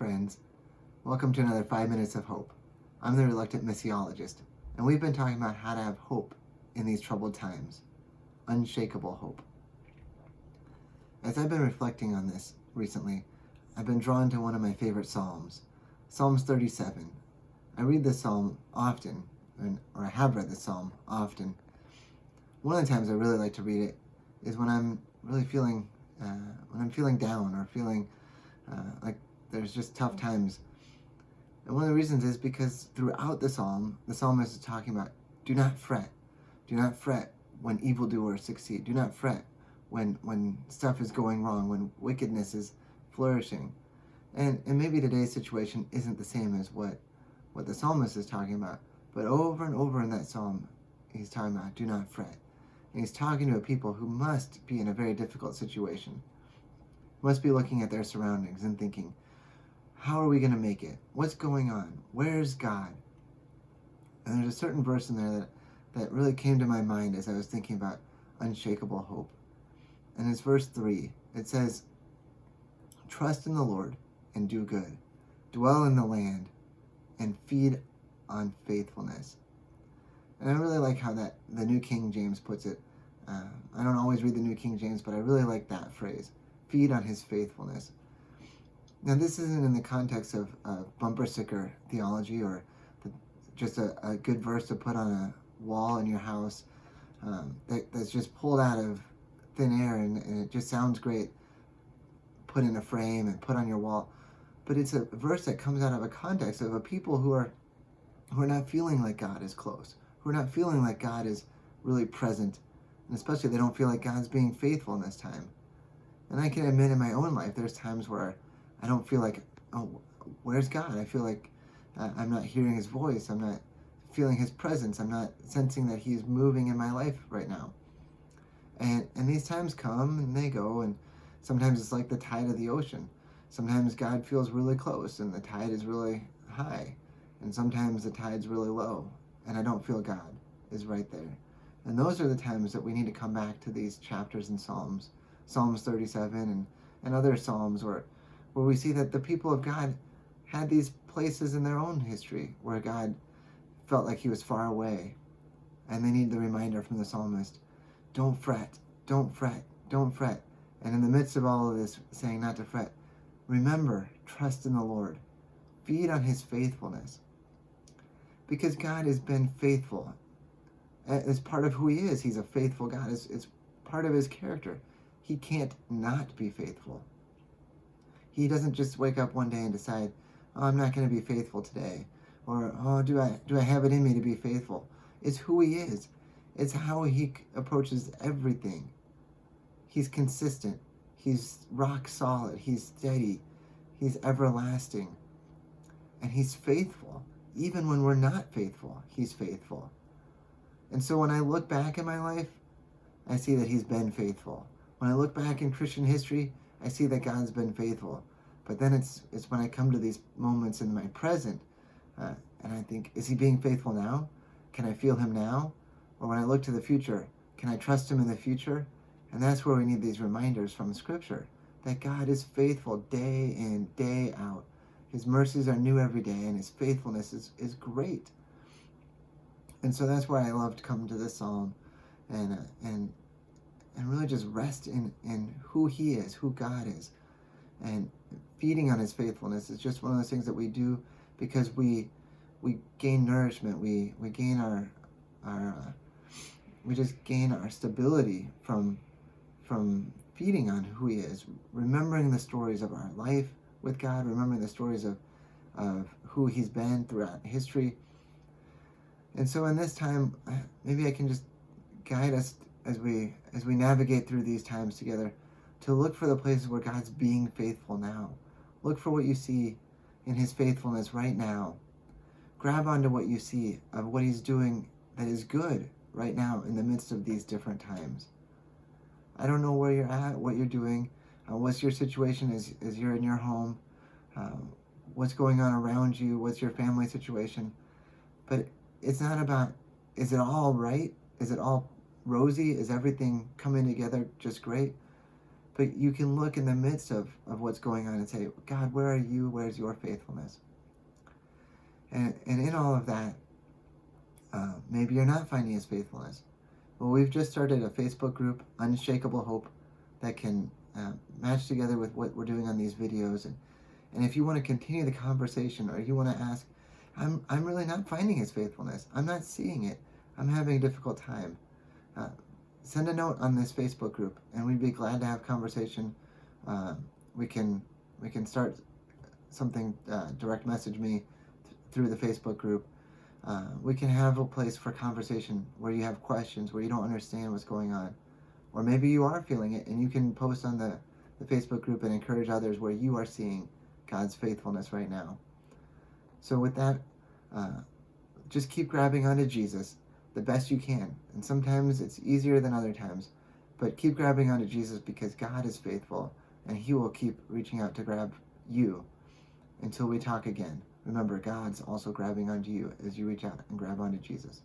friends. Welcome to another 5 Minutes of Hope. I'm the Reluctant Missiologist, and we've been talking about how to have hope in these troubled times. Unshakable hope. As I've been reflecting on this recently, I've been drawn to one of my favorite Psalms, Psalms 37. I read this Psalm often, or I have read this Psalm often. One of the times I really like to read it is when I'm really feeling down or feeling like there's just tough times. And one of the reasons is because throughout the psalmist is talking about do not fret. Do not fret when evildoers succeed. Do not fret when stuff is going wrong, when wickedness is flourishing. And maybe today's situation isn't the same as what the psalmist is talking about. But over and over in that psalm, he's talking about do not fret. And he's talking to a people who must be in a very difficult situation. Must be looking at their surroundings and thinking, how are we going to make it? What's going on? Where's God? And there's a certain verse in there that really came to my mind as I was thinking about unshakable hope. And it's verse 3. It says, trust in the Lord and do good. Dwell in the land and feed on faithfulness. And I really like how the New King James puts it. I don't always read the New King James, but I really like that phrase. Feed on his faithfulness. Now, this isn't in the context of bumper sticker theology or just a good verse to put on a wall in your house that's just pulled out of thin air and it just sounds great, put in a frame and put on your wall. But it's a verse that comes out of a context of a people who are not feeling like God is close, who are not feeling like God is really present, and especially they don't feel like God's being faithful in this time. And I can admit in my own life, there's times where I don't feel like, oh, where's God? I feel like I'm not hearing his voice. I'm not feeling his presence. I'm not sensing that he's moving in my life right now. And these times come and they go, and sometimes it's like the tide of the ocean. Sometimes God feels really close and the tide is really high. And sometimes the tide's really low and I don't feel God is right there. And those are the times that we need to come back to these chapters in Psalms 37 and other Psalms where we see that the people of God had these places in their own history where God felt like he was far away. And they need the reminder from the psalmist, don't fret, don't fret, don't fret. And in the midst of all of this saying not to fret, remember, trust in the Lord. Feed on his faithfulness. Because God has been faithful. It's part of who he is. He's a faithful God. It's part of his character. He can't not be faithful. He doesn't just wake up one day and decide, oh, I'm not going to be faithful today. Or, oh, do I have it in me to be faithful? It's who he is. It's how he approaches everything. He's consistent. He's rock solid. He's steady. He's everlasting. And he's faithful. Even when we're not faithful, he's faithful. And so when I look back in my life, I see that he's been faithful. When I look back in Christian history, I see that God's been faithful. But then it's when I come to these moments in my present, and I think, is he being faithful now? Can I feel him now? Or when I look to the future, can I trust him in the future? And that's where we need these reminders from Scripture, that God is faithful day in, day out. His mercies are new every day, and his faithfulness is great. And so that's why I love to come to this psalm and really just rest in who he is, who God is. And feeding on his faithfulness is just one of those things that we do because we gain nourishment, we gain we just gain our stability from feeding on who he is, remembering the stories of our life with God, remembering the stories of who he's been throughout history. And so in this time, maybe I can just guide us as we navigate through these times together to look for the places where God's being faithful now. Look for what you see in his faithfulness right now. Grab onto what you see of what he's doing that is good right now in the midst of these different times. I don't know where you're at, what you're doing, what's your situation as you're in your home, what's going on around you, what's your family situation. But it's not about, is it all right? Is it all rosy? Is everything coming together just great? But you can look in the midst of what's going on and say, God, where are you? Where's your faithfulness? And in all of that, maybe you're not finding his faithfulness. Well, we've just started a Facebook group, Unshakable Hope, that can match together with what we're doing on these videos. And if you want to continue the conversation, or you want to ask, I'm really not finding his faithfulness. I'm not seeing it. I'm having a difficult time. Send a note on this Facebook group, and we'd be glad to have conversation. We can start something. Direct message me through the Facebook group. We can have a place for conversation where you have questions, where you don't understand what's going on, or maybe you are feeling it, and you can post on the Facebook group and encourage others where you are seeing God's faithfulness right now. So with that, just keep grabbing onto Jesus the best you can. And sometimes it's easier than other times, but keep grabbing onto Jesus, because God is faithful, and he will keep reaching out to grab you until we talk again. Remember, God's also grabbing onto you as you reach out and grab onto Jesus.